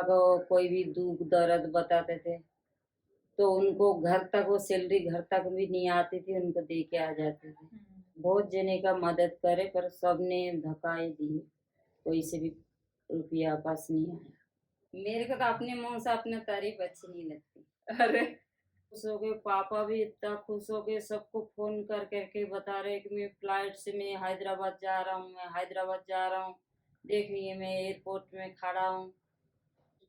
को कोई भी दुख दर्द बताते थे, तो उनको घर तक वो सैलरी घर तक भी नहीं आती थी, उनको दे के आ जाते थे। बहुत जने का मदद करे पर सबने धक्का ही दिए, कोई से भी रुपया वापस नहीं आया। मेरे को तो अपने मुँह से अपनी तारीफ अच्छी नहीं लगती। अरे खुश हो गए, पापा भी इतना खुश हो गए, सबको फ़ोन कर के बता रहे कि मैं फ्लाइट से मैं हैदराबाद जा रहा हूँ, मैं हैदराबाद जा रहा हूँ। देखिए मैं एयरपोर्ट में खड़ा हूँ।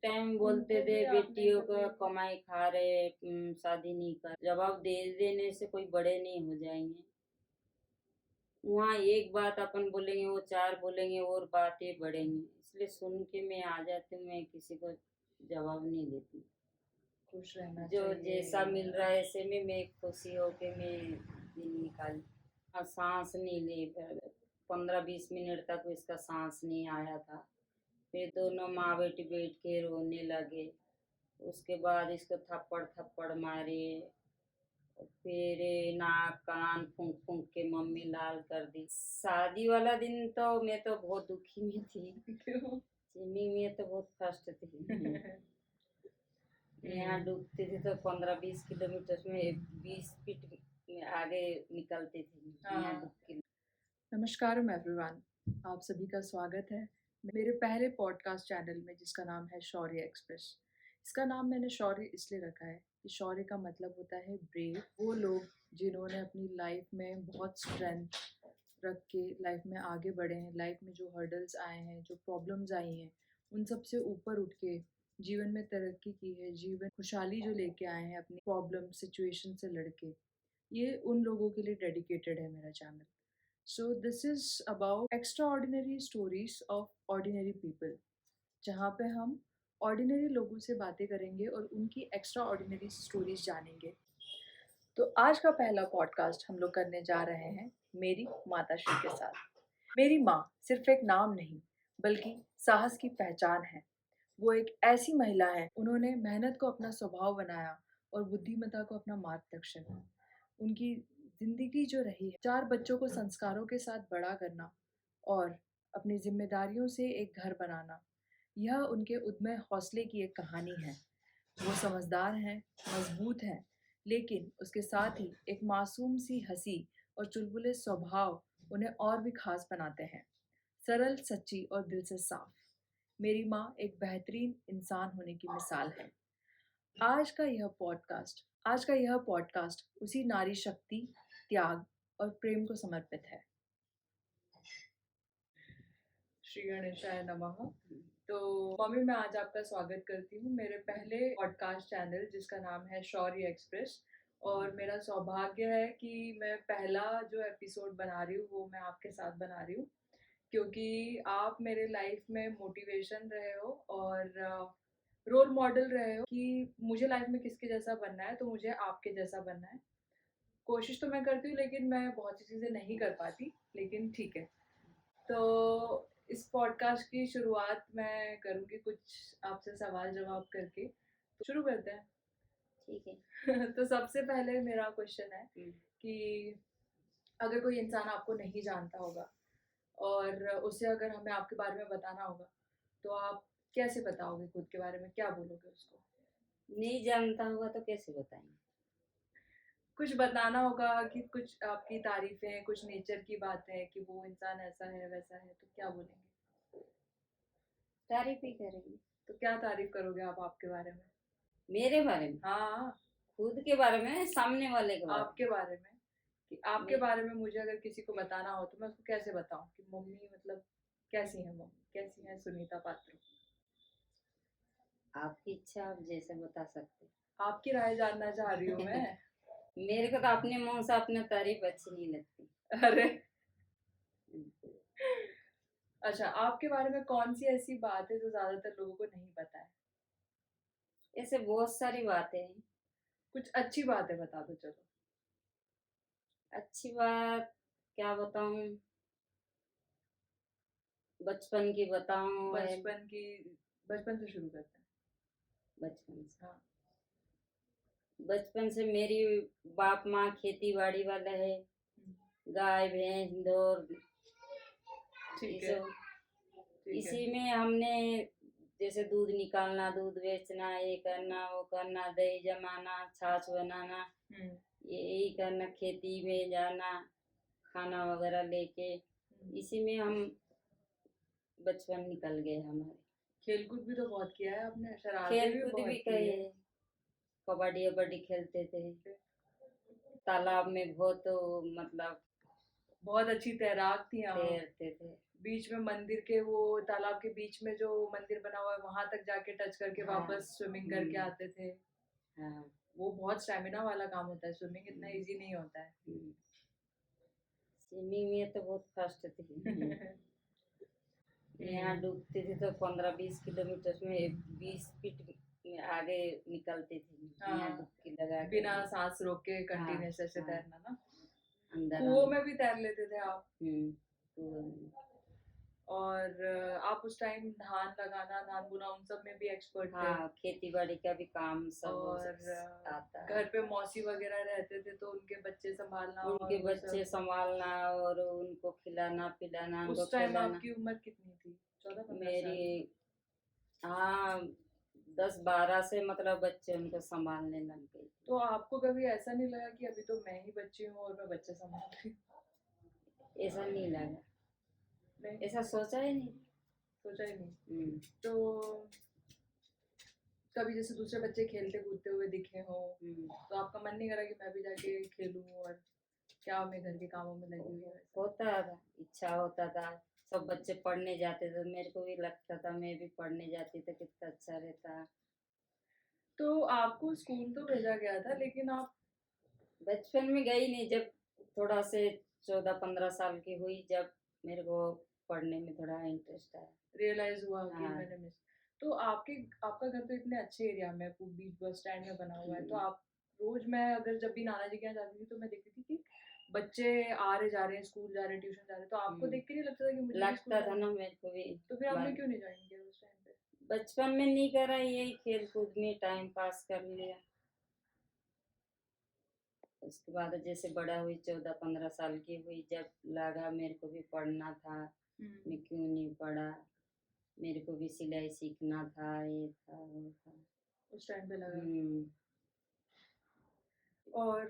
टाइम बोलते उनको थे भी आपने बेटियों का कभी कमाई खा रहे, शादी नहीं कर, जवाब दे देने से कोई बड़े नहीं हो जाएंगे। वहाँ एक बात अपन बोलेंगे, वो चार बोलेंगे और बातें बढ़ेंगी, इसलिए सुन के मैं आ जाती हूँ, मैं किसी को जवाब नहीं देती। खुश रहना जो जैसा चाहिए। मिल रहा है ऐसे में मैं खुशी होके मैं दिन निकाली। सांस नहीं ली, फिर 15-20 मिनट तक इसका सांस नहीं आया था। फिर दोनों माँ बेटी बैठ के रोने लगे। उसके बाद इसको थप्पड़ थप्पड़ मारे, फिर नाक कान फूंक फूंक के मम्मी लाल कर दी। शादी वाला दिन तो मैं तो बहुत दुखी में थी। क्यों? स्विमिंग में तो बहुत कष्ट थी। यहाँ डूबती थी तो 15-20 किलोमीटर में 20 फीट में आगे निकलती थी, यहाँ हाँ। डूब के। नमस्कारम एवरीवन, आप सभी का स्वागत है मेरे पहले पॉडकास्ट चैनल में जिसका नाम है शौर्य एक्सप्रेस। इसका नाम मैंने शौर्य इसलिए रखा है कि शौर्य का मतलब होता है ब्रेव। वो लोग जिन्होंने अपनी लाइफ में बहुत स्ट्रेंथ रख के लाइफ में आगे बढ़े हैं, लाइफ में जो हर्डल्स आए हैं, जो प्रॉब्लम्स आई हैं, उन सब से ऊपर उठ के जीवन में तरक्की की है, जीवन खुशहाली जो लेके आए हैं अपनी प्रॉब्लम सिचुएशन से लड़के। ये उन लोगों के लिए डेडिकेटेड है मेरा channel. So this is about extraordinary stories of ordinary people, जहाँ पे हम ऑर्डिनरी लोगों से बातें करेंगे और उनकी एक्स्ट्रा ऑर्डिनरी स्टोरीज जानेंगे। तो आज का पहला पॉडकास्ट हम लोग करने जा रहे हैं मेरी माताश्री के साथ। मेरी माँ सिर्फ एक नाम नहीं बल्कि साहस की पहचान है। वो एक ऐसी महिला है, उन्होंने मेहनत को अपना स्वभाव बनाया और बुद्धिमत्ता को अपना मार्गदर्शन। उनकी जिंदगी जो रही है, 4 बच्चों को संस्कारों के साथ बड़ा करना और अपनी जिम्मेदारियों से एक घर बनाना, यह उनके उद्यम हौसले की एक कहानी है। वो समझदार हैं, मजबूत हैं, लेकिन उसके साथ ही एक मासूम सी हंसी और चुलबुले स्वभाव उन्हें और भी खास बनाते हैं। सरल, सच्ची और दिल से साफ। मेरी माँ एक बेहतरीन इंसान होने की मिसाल है। आज का यह पॉडकास्ट उसी नारी शक्ति, त्याग और प्रेम को समर्पित है। श्री गणेशाय नमः। तो मम्मी, मैं आज आपका स्वागत करती हूँ मेरे पहले पॉडकास्ट चैनल जिसका नाम है शौर्य एक्सप्रेस। और मेरा सौभाग्य है कि मैं पहला जो एपिसोड बना रही हूँ वो मैं आपके साथ बना रही हूँ, क्योंकि आप मेरे लाइफ में मोटिवेशन रहे हो और रोल मॉडल रहे हो कि मुझे लाइफ में किसके जैसा बनना है, तो मुझे आपके जैसा बनना है। कोशिश तो मैं करती हूँ लेकिन मैं बहुत सी चीज़ें नहीं कर पाती, लेकिन ठीक है। तो इस पॉडकास्ट की शुरुआत मैं करूँगी कुछ आपसे सवाल जवाब करके। तो शुरू करते हैं। ठीक है। तो सबसे पहले मेरा क्वेश्चन है कि अगर कोई इंसान आपको नहीं जानता होगा और उसे अगर हमें आपके बारे में बताना होगा, तो आप कैसे बताओगे खुद के बारे में, क्या बोलोगे उसको? नहीं जानता होगा तो कैसे बताएंगे? कुछ बताना होगा कि कुछ आपकी तारीफें, कुछ नेचर की बातें कि वो इंसान ऐसा है वैसा है, तो क्या बोलेंगे? तारीफ ही करेंगे। तो क्या तारीफ करोगे आप आपके बारे में? मेरे बारे में? हाँ, खुद के बारे में, सामने वाले के बारे आपके बारे में। कि आपके में? बारे में मुझे अगर किसी को बताना हो तो मैं उसको कैसे बताऊं कि मम्मी मतलब कैसी है, मम्मी कैसी है सुनीता पात्र? आपकी इच्छा, आप जैसे बता सकते। आपकी राय जानना चाह रही हूँ मैं। मेरे को तो अपने मुंह से अपनी तारीफ अच्छी नहीं लगती। अरे अच्छा, आपके बारे में कौन सी ऐसी बात है जो ज्यादातर लोगों को नहीं पता है? ऐसे बहुत सारी बातें हैं। कुछ अच्छी बात है बता दो चलो। अच्छी बात क्या बताऊं? बचपन की बताऊं? बचपन की, बचपन से शुरू करते हैं। बचपन से। हाँ। बचपन से मेरी बाप माँ खेती बाड़ी वाला है, गाय भैंस दूध ठीक ये है, सब। ठीक है। इसी में हमने जैसे दूध निकालना, दूध बेचना, ये करना, वो करना, दही जमाना, छाछ बनाना, यही करना, खेती में जाना, खाना वगैरह लेके, इसी में हम बचपन निकल गए हमारे। खेलकूद भी तो बहुत किया है आपने, शरारतें भी खेल कूद बहुत भी की कहे, है। कबड्डी वबड्डी खेलते थे, तालाब में बहुत मतलब बहुत अच्छी तैराक थी आप। तैरते थे। बीच में मंदिर के, वो तालाब के बीच में जो मंदिर बना हुआ है वहां तक जाके टच करके हाँ, वापस स्विमिंग करके आते थे। हाँ, वो बहुत स्टेमिना वाला काम होता है, स्विमिंग इतना इजी नहीं होता है। स्विमिंग में तो बहुत कष्ट थी। यहाँ डूबती थी तो 15-20 किलोमीटर में 20 फीट में आगे निकलती थी। यहाँ डुबकी लगा के बिना सांस रोक के कंटिन्यूस ऐसे तैरना ना। कुओं में भी तैर लेते थे आप? कुओं में। और आप उस टाइम धान लगाना, धान बुना, उन सब में भी एक्सपर्ट थे? हाँ, खेती बाड़ी का भी काम सब और आता है। घर पे मौसी वगैरह रहते थे तो उनके बच्चे संभालना, उनके बच्चे संभालना और उनको खिलाना पिलाना। उस टाइम आपकी उम्र कितनी थी? 14-15 मेरी, हाँ, 10-12 से मतलब बच्चे उनको संभालने लग गई। तो आपको कभी ऐसा नहीं लगा कि अभी तो मैं ही बच्ची हूँ और मैं बच्चे संभाल रही हूँ? ऐसा नहीं लगा, नहीं, ऐसा सोचा ही नहीं। सोचा ही नहीं। तो कभी जैसे दूसरे बच्चे खेलते कूदते हुए दिखे हो तो आपका मन नहीं करा कि मैं भी जाके खेलूं और क्या मैं घर के कामों में लगी हुई हूँ? होता था, इच्छा होता था। सब बच्चे पढ़ने जाते थे, मेरे को भी लगता था मैं भी पढ़ने जाती तो कितना अच्छा रहता। तो आपको स्कूल तो भेजा गया था, लेकिन आप बचपन में गई नहीं। जब थोड़ा से 14-15 साल की हुई, जब मेरे को पढ़ने में थोड़ा इंटरेस्ट आया, रियलाइज हुआ कि हाँ। मैंने मिस। तो आपका घर तो इतने अच्छे एरिया में, बीच बस स्टैंड में बना हुआ है, तो आप रोज, मैं अगर जब भी नाना जी के यहाँ जाती थी तो मैं देखती थी कि बच्चे आ रहे जा रहे हैं, स्कूल जा रहे हैं, ट्यूशन जा रहे हैं, तो आपको देख के नहीं लगता था कि मुझे लगता था ना मेरे को भी। तो फिर आपने क्यों नहीं ज्वाइन किया उस टाइम पे? बचपन में नहीं करा, यही खेल कूद में टाइम पास कर लिया। उसके बाद जैसे बड़ा हुई, 14-15 साल की हुई, जब लगा मेरे को भी पढ़ना था, मैं क्यों नहीं पढ़ा, मेरे को भी सिलाई सीखना था, ये था वो था, उस टाइम पे लगा। और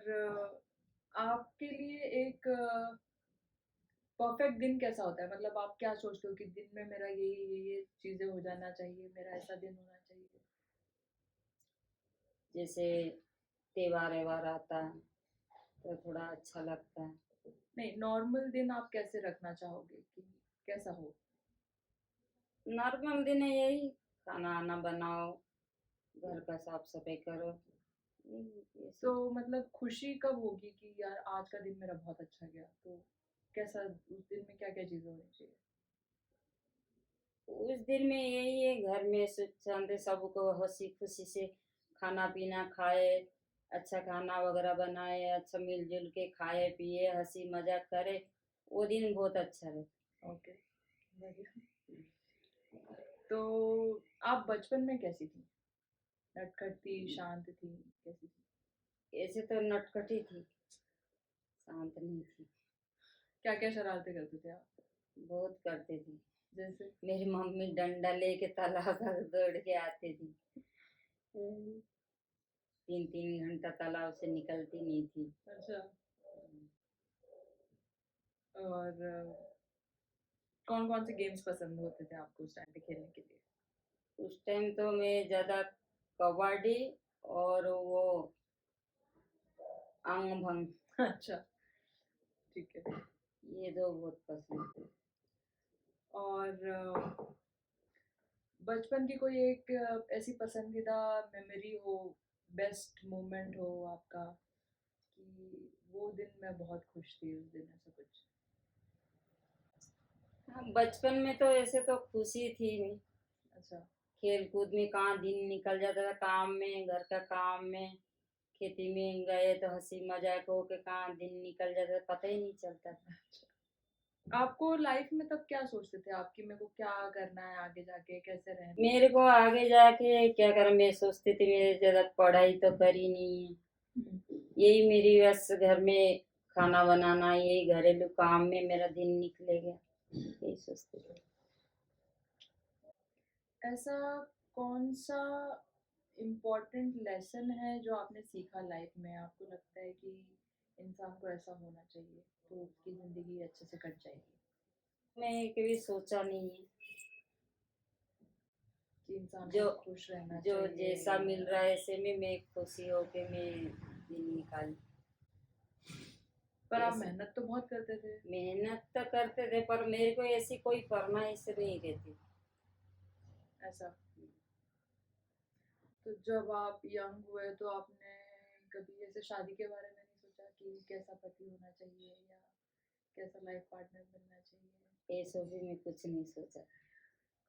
आपके लिए एक परफेक्ट दिन कैसा होता है? मतलब आप क्या सोचते हो कि दिन में मेरा ये चीजें हो जाना चाहिए, मेरा ऐसा दिन होना चाहिए? जैसे त्योहार व्योहार आता तो थोड़ा अच्छा लगता है। नहीं, नॉर्मल दिन आप कैसे रखना चाहोगे कि कैसा हो? नॉर्मल दिन है यही, खाना आना बनाओ, घर का साफ सफाई करो, ये तो सब। मतलब खुशी कब होगी कि यार आज का दिन मेरा बहुत अच्छा गया? तो कैसा उस दिन में क्या क्या चीजें होनी चाहिए? उस दिन में यही है, घर में सुख शांति, सबको हंसी खुशी से खाना पीना खाए, अच्छा खाना वगैरह बनाए, अच्छा मिलजुल के खाए पिए, हंसी मजाक करे, वो दिन बहुत अच्छा रहता। ओके, बढ़िया। तो आप बचपन में कैसी थी? नटखट थी, शांत थी, कैसी थी? ऐसे तो नटखटी थी, शांत नहीं थी। क्या क्या शरारतें करते थे आप? बहुत करते थे। जैसे? मेरी मम्मी डंडा लेके तालाब तक दौड़ के आती थी। 3-3 घंटा तालाब से निकलती नहीं थी। अच्छा। और कौन कौन से गेम्स पसंद होते थे आपको उस टाइम पे खेलने के लिए? उस टाइम तो मैं ज्यादा कबड्डी और वो अंग भंग। अच्छा, ठीक है। ये दो बहुत पसंद थे। और बचपन की कोई एक ऐसी पसंदीदा मेमोरी हो, बेस्ट मोमेंट हो आपका कि वो दिन मैं बहुत खुश थी उस दिन, ऐसा कुछ? हाँ, बचपन में तो ऐसे तो खुशी थी नहीं। अच्छा। खेल कूद में कहाँ दिन निकल जाता था, काम में, घर का काम में, खेती में गए तो हंसी मजाक हो के कहाँ दिन निकल जाता था, पता ही नहीं चलता था। आपको लाइफ में तब क्या सोचते थे आप कि मेरे को क्या करना है आगे जाके, कैसे रहना है? मेरे को आगे जाके क्या करा, मैं सोचती थी मेरे ज्यादा पढ़ाई तो करी नहीं है, यही मेरी बस घर में खाना बनाना, यही घरेलू काम में मेरा दिन निकलेगा, यही सोचती थी। ऐसा कौन सा इम्पोर्टेंट लेसन है जो आपने सीखा लाइफ में, आपको लगता है कि इंसान को ऐसा होना चाहिए तो उसकी ज़िंदगी अच्छे से कट जाएगी? मैं कभी सोचा नहीं है। कि इंसान को जो खुश रहना जो चाहिए जैसा मिल या रहा है ऐसे में मैं खुशी होके मैं दिन निकाल। पर आप ऐसे मेहनत तो बहुत करते थे। मेहनत तो करते थे पर मेरे को ऐसी कोई फरमाइश नहीं रहती। ऐसा तो जब आप यंग हुए तो आपने कभी ऐसे शादी के बारे में नहीं सोचा कि कैसा पति होना चाहिए या कैसा लाइफ पार्टनर मिलना चाहिए? ये सब भी मैं कुछ नहीं सोचा।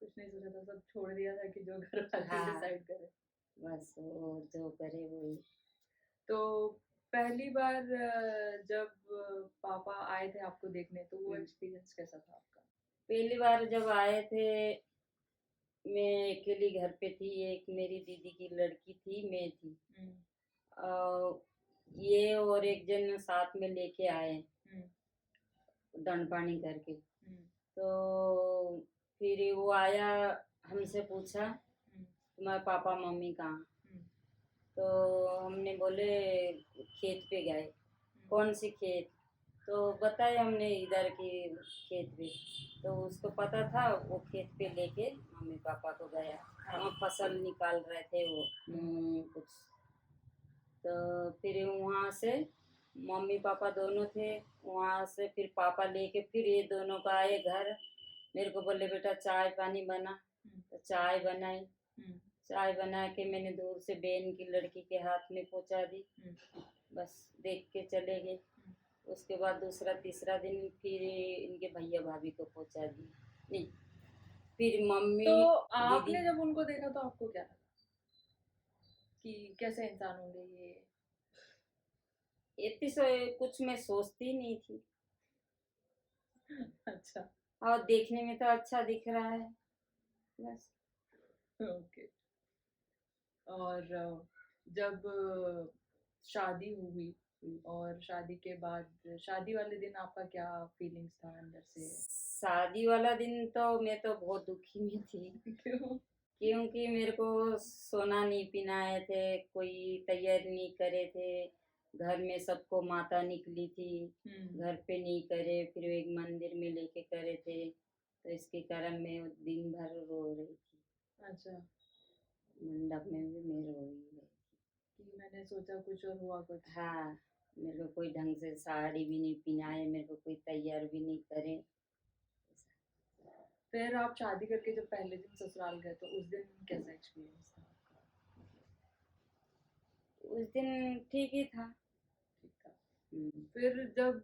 कुछ नहीं सोचा था, सब छोड़ दिया था कि जो घर वाले हाँ, डिसाइड करे। बस वो जो करे वही। तो पहली बार जब पापा आए थे आपको देखने तो वो हम्म। एक्सपीरियंस कैसा था आपका? पहली बार जब आए थे मैं अकेली घर पे थी, एक मेरी दीदी की लड़की थी, मैं थी। हम्म। और ये और एक जन साथ में लेके आए हम्म। दंड पानी करके। हम्म। तो फिर वो आया, हमसे पूछा हम्म। तुम्हारे पापा मम्मी कहाँ। हम्म। तो हमने बोले खेत पे गए। हम्म। कौन सी खेत? तो बताए हमने इधर की खेत पे। तो उसको पता था, वो खेत पे लेके मम्मी पापा को गया। वहाँ फसल निकाल रहे थे वो कुछ। तो फिर वहाँ से मम्मी पापा दोनों थे। वहाँ से फिर पापा लेके फिर ये दोनों का आए घर। मेरे को बोले बेटा चाय पानी बना। हम्म। तो चाय बनाई। हम्म। चाय बना के मैंने दूर से बहन की लड़की के हाथ में पहुँचा दी। हम्म। बस देख के चले गए। उसके बाद दूसरा तीसरा दिन फिर इनके भैया भाभी को पहुँचा दी। नहीं, फिर तो मम्मी दीदी। आपने जब उनको देखा तो आपको क्या लगा कि कैसे इंसान होंगे ये? इतनी सो कुछ मैं सोचती नहीं थी। अच्छा। और देखने में तो अच्छा दिख रहा है बस। ओके। और जब शादी हुई और शादी के बाद शादी वाले दिन आपका क्या फीलिंग्स था अंदर से? शादी वाला दिन तो मैं तो बहुत दुखी में थी। क्यों? क्योंकि मेरे को सोना नहीं पहनाए थे, कोई तैयारी नहीं करे थे। घर में सबको माता निकली थी, घर पे नहीं करे, फिर एक मंदिर में लेके करे थे। तो इसके कारण मैं दिन भर रो रही थी। अच्छा। मंडप में भी मैं रोई है। कि मैंने सोचा कुछ और हुआ कुछ। हाँ, मेरे को कोई ढंग से साड़ी भी नहीं पहनाए, मेरे को कोई तैयार भी नहीं करे। फिर आप शादी करके जब पहले दिन ससुराल गए तो उस दिन कैसा एक्सपीरियंस था आपका? उस दिन ठीक ही था। ठीक था। हम्म। फिर जब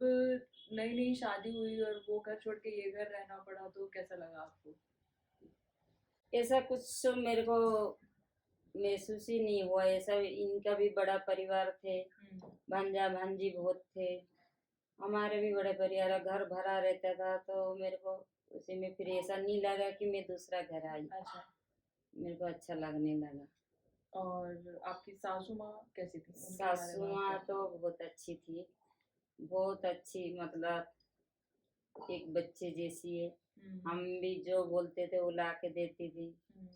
नई नई शादी हुई और वो घर छोड़ के ये घर रहना पड़ा तो कैसा लगा आपको? ऐसा कुछ मेरे को महसूस ही नहीं हुआ ऐसा। इनका भी बड़ा परिवार थे, भांजा भांजी बहुत थे। हमारे भी बड़े परिवार, घर भरा रहता था। तो मेरे को उसी में फिर ऐसा नहीं लगा कि मैं दूसरा घर आई। अच्छा। मेरे को अच्छा लगने लगा। और आपकी सासू माँ कैसी थी, उनके बारे सासू में आप माँ क्या? तो बहुत अच्छी थी, बहुत अच्छी, मतलब एक बच्चे जैसी है। हम हम्म। भी जो बोलते थे वो ला के देती थी। हम्म।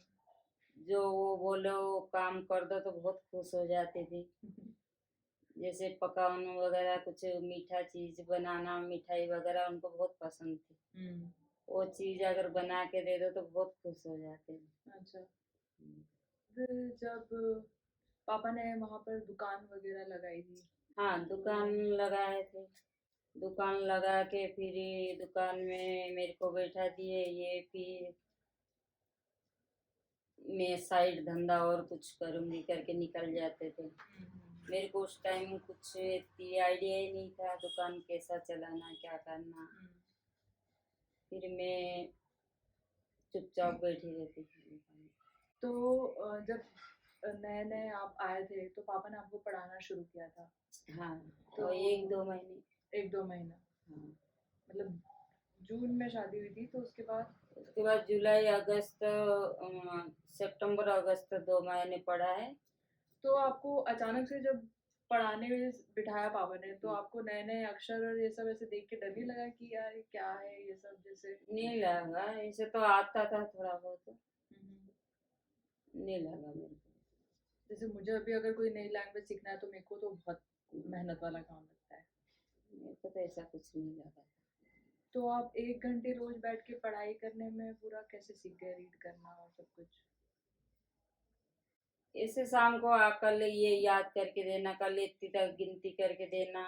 जो वो बोले वो काम कर दो तो बहुत खुश हो जाती थी। जैसे पकावन वगैरह कुछ मीठा चीज बनाना, मिठाई वगैरह उनको बहुत पसंद थी। हम्म। वो चीज अगर बना के दे दो तो बहुत खुश हो जाते हैं। अच्छा। फिर जब पापा ने वहाँ पर दुकान वगैरह लगाई थी हाँ, तो दुकान लगाए थे। दुकान लगा के फिर ये दुकान में मेरे को बैठा दिए। ये फिर मैं साइड धंधा और कुछ करूँगी करके निकल जाते थे। मेरे को उस टाइम कुछ इतनी आइडिया ही नहीं था दुकान कैसा चलाना, क्या करना। फिर मैं चुपचाप बैठी रहती थी दुकान में। तो जब नए नए आप आए थे तो पापा ने आपको पढ़ाना शुरू किया था हाँ, तो और एक दो महीने। एक दो महीना, हाँ, मतलब जून में शादी हुई थी तो उसके बाद? उसके बाद जुलाई अगस्त सितंबर अगस्त 2 महीने पढ़ा है। तो आपको अचानक से जब पढ़ाने में बिठाया पापा ने तो आपको नए नए अक्षर और ये सब ऐसे देख के डर नहीं लगा कि यार ये क्या है ये सब जैसे? नहीं लगा, इसे तो आता था थोड़ा बहुत। नहीं लगा मेरे को। जैसे मुझे अभी अगर कोई नई लैंग्वेज सीखना है तो मेरे को तो बहुत मेहनत वाला काम लगता है। मेरे को तो ऐसा कुछ नहीं लगा। तो आप 1 घंटे रोज बैठ के पढ़ाई करने में पूरा कैसे सीख गए रीड करना और सब कुछ? ऐसे शाम को कल ये याद करके देना, कल इतनी तक गिनती करके देना,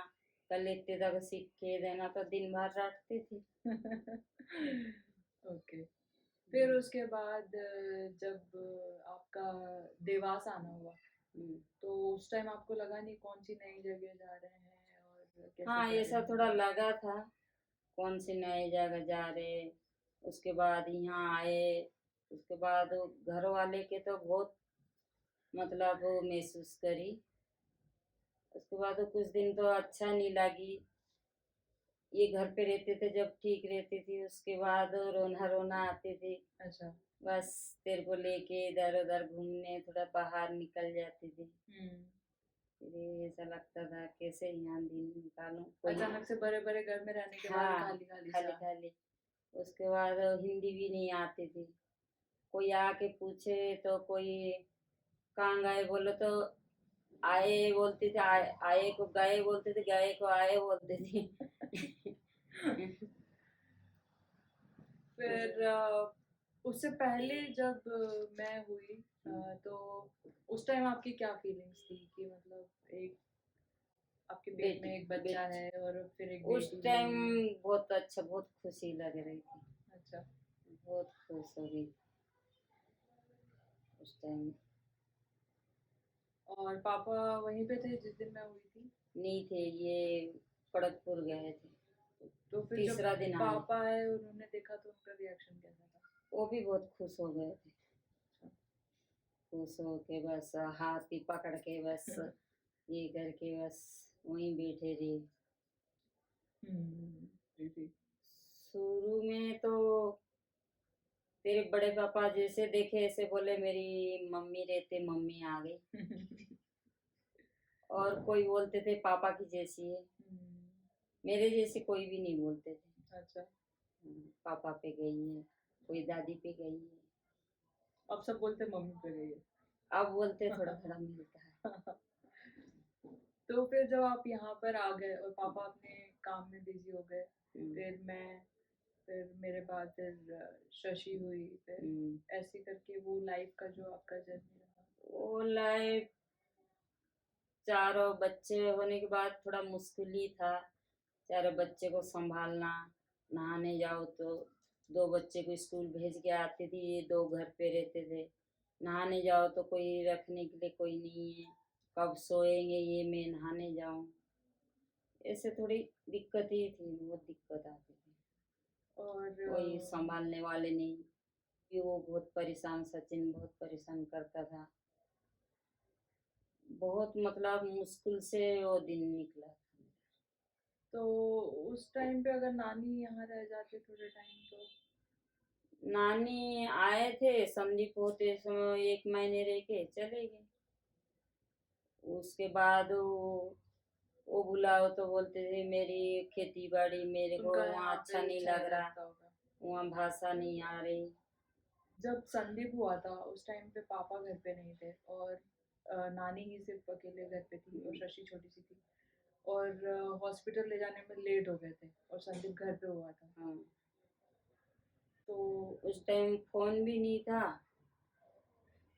कल इतने तक सीख के देना, तो दिन भर रटती थी। ओके। फिर उसके बाद जब आपका देवास आना हुआ हम्म। तो उस टाइम आपको लगा नहीं कौन सी नई जगह जा रहे हैं और कैसे हाँ, जा रहे ऐसा थोड़ा हैं? लगा था, कौन सी नई जगह जा रहे। उसके बाद यहाँ आए, उसके बाद वो घर वाले के तो बहुत मतलब वो महसूस करी। उसके बाद वो कुछ दिन तो अच्छा नहीं लगी। ये घर पे रहते थे जब ठीक रहती थी, उसके बाद रोना रोना आती थी। अच्छा। बस तेरे को लेके इधर उधर घूमने थोड़ा बाहर निकल जाती थी। हम्म। फिर ये ऐसा लगता था कैसे यहाँ दिन निकालूं कोई। अचानक से बड़े बड़े घर में रहने के बाद हाँ, खाली खाली खाली सा। खाली। उसके बाद हिंदी भी नहीं आती थी। कोई आके पूछे तो कोई कहाँ गए बोलो तो आए बोलते थे, आए को गए बोलते थे, गए को आए बोलते थे। फिर उससे पहले जब मैं हुई तो उस टाइम आपकी क्या फीलिंग्स थी कि मतलब एक आपके पेट में बेटी एक बच्चा बेटी है और फिर एक उस बेटी भी टाइम हुई है? बहुत अच्छा, बहुत खुशी लग रही थी। अच्छा। बहुत खुश हो गई उस टाइम। और पापा वहीं पे थे जिस दिन मैं हुई थी? नहीं थे, ये खड़गपुर गए थे। तो फिर जब तीसरा दिन आए। पापा आए उन्होंने देखा तो उनका रिएक्शन कैसा था? वो भी बहुत खुश हो गए थे। अच्छा। खुश हो के बस हाथ ही पकड़ के बस ये करके बस वहीं बैठे रहे। जी जी। शुरू में तो तेरे बड़े पापा जैसे देखे ऐसे बोले मेरी मम्मी रहते, मम्मी आ गई। और कोई बोलते थे पापा की जैसी है। मेरे जैसे कोई भी नहीं बोलते थे। अच्छा। पापा पे गई है, कोई दादी पे गई है। अब सब बोलते मम्मी पे गई अब बोलते थोड़ा है। थोड़ा मिलता है। तो फिर जब आप यहाँ पर आ गए और पापा अपने काम में बिजी हो गए, हम्म, फिर मैं, फिर मेरे बाद फिर शशि हुई, फिर हम्म। ऐसे करके वो लाइफ का जो आपका जर्नी रहा। वो लाइफ चारों बच्चे होने के बाद थोड़ा मुश्किल ही था। चारों बच्चे को संभालना, नहाने जाओ तो दो बच्चे को स्कूल भेज के आती थी, ये दो घर पे रहते थे। नहाने जाओ तो कोई रखने के लिए कोई नहीं है, कब सोएंगे ये मैं नहाने जाऊं। ऐसे थोड़ी दिक्कत ही थी, बहुत दिक्कत आती थी। और कोई संभालने वाले नहीं। कि वो बहुत परेशान, सचिन बहुत परेशान करता था। बहुत मतलब मुश्किल से वो दिन निकला। तो उस टाइम पे अगर नानी यहाँ रह जाते थोड़े टाइम तो? नानी आए थे, संदीप होते समय 1 महीने रह के चले गए। उसके बाद वो बुलाओ तो बोलते थे मेरी खेती बाड़ी मेरे को उनका वहाँ यहाँ अच्छा पे नहीं अच्छा लग नहीं रहा, लगता होगा। वहाँ भाषा नहीं आ रही। जब संदीप हुआ था उस टाइम पे पापा घर पे नहीं थे और नानी ही सिर्फ अकेले घर पे थी और शशि छोटी सी थी और हॉस्पिटल ले जाने में लेट हो गए थे और संदीप घर पे हुआ था। हाँ, तो उस टाइम फोन भी नहीं था।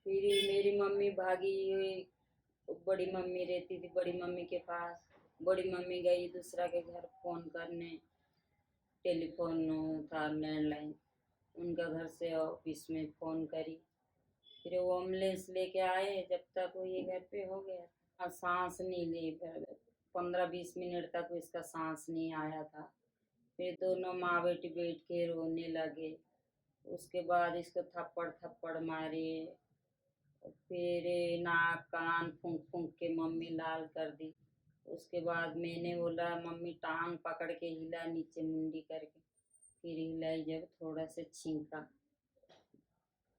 फिर मेरी मम्मी भागी हुई, बड़ी मम्मी रहती थी बड़ी मम्मी के पास। बड़ी मम्मी गई दूसरा के घर फोन करने। टेलीफोन था लैंडलाइन, उनका घर से ऑफिस में फोन करी। फिर वो एम्बुलेंस लेके आए, जब तक वो ये घर पे हो गया। और सांस नहीं ली, फिर 15-20 मिनट तक इसका सांस नहीं आया था। फिर दोनों माँ बेटी बैठ के रोने लगे। उसके बाद इसको थप्पड़ थप्पड़ मारे। फिर नाक कान फूंक फूंक के मम्मी लाल कर दी। उसके बाद मैंने बोला मम्मी टांग पकड़ के हिला नीचे मुंडी करके। फिर हिलाई जब थोड़ा से छींका,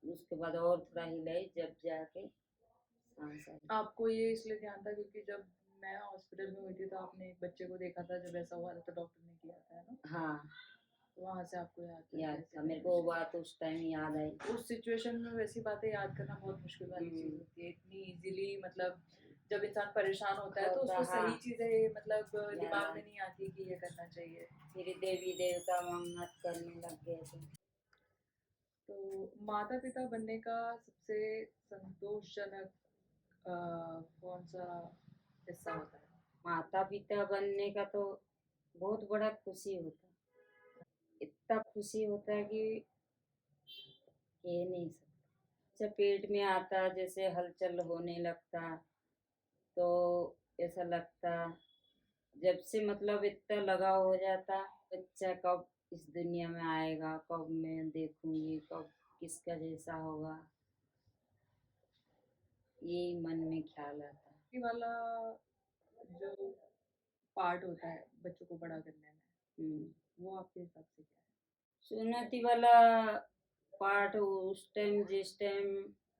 उसके बाद और थोड़ा हिलाई जब जाके सांस आई। आपको ये इसलिए ध्यान था क्योंकि जब मैं हॉस्पिटल में हुई थी तो आपने एक बच्चे को देखा था जब ऐसा हुआ था तो डॉक्टर ने किया था, है ना? हाँ, वहाँ से आपको याद था याद कैसे था मेरे को, वो कैसे। बात उस टाइम याद आई। उस सिचुएशन में वैसी बातें याद करना बहुत मुश्किल वाली चीज़ हम्म, होती है, इतनी इजीली मतलब जब इंसान परेशान होता है तो होता उसको हाँ, सही चीज़ें मतलब याद दिमाग आई। में नहीं आती कि ये करना चाहिए। फिर देवी देवता मन्नत करने लग गए थे। तो माता-पिता बनने का सबसे संतोषजनक कौन-सा हिस्सा होता है? माता पिता बनने का तो बहुत बड़ा खुशी होता है, इतना खुशी होता है कि कह नहीं सकते। जब पेट में आता जैसे हलचल होने लगता, तो ऐसा लगता जब से मतलब इतना लगाव हो जाता, बच्चा कब इस दुनिया में आएगा, कब मैं देखूंगी, कब किसका जैसा होगा, यही मन में ख्याल आता है। ये वाला जो पार्ट होता है बच्चों को बड़ा करने में, हम्म, वो आपके हिसाब से क्या है? चुनौती वाला पार्ट उस टाइम जिस टाइम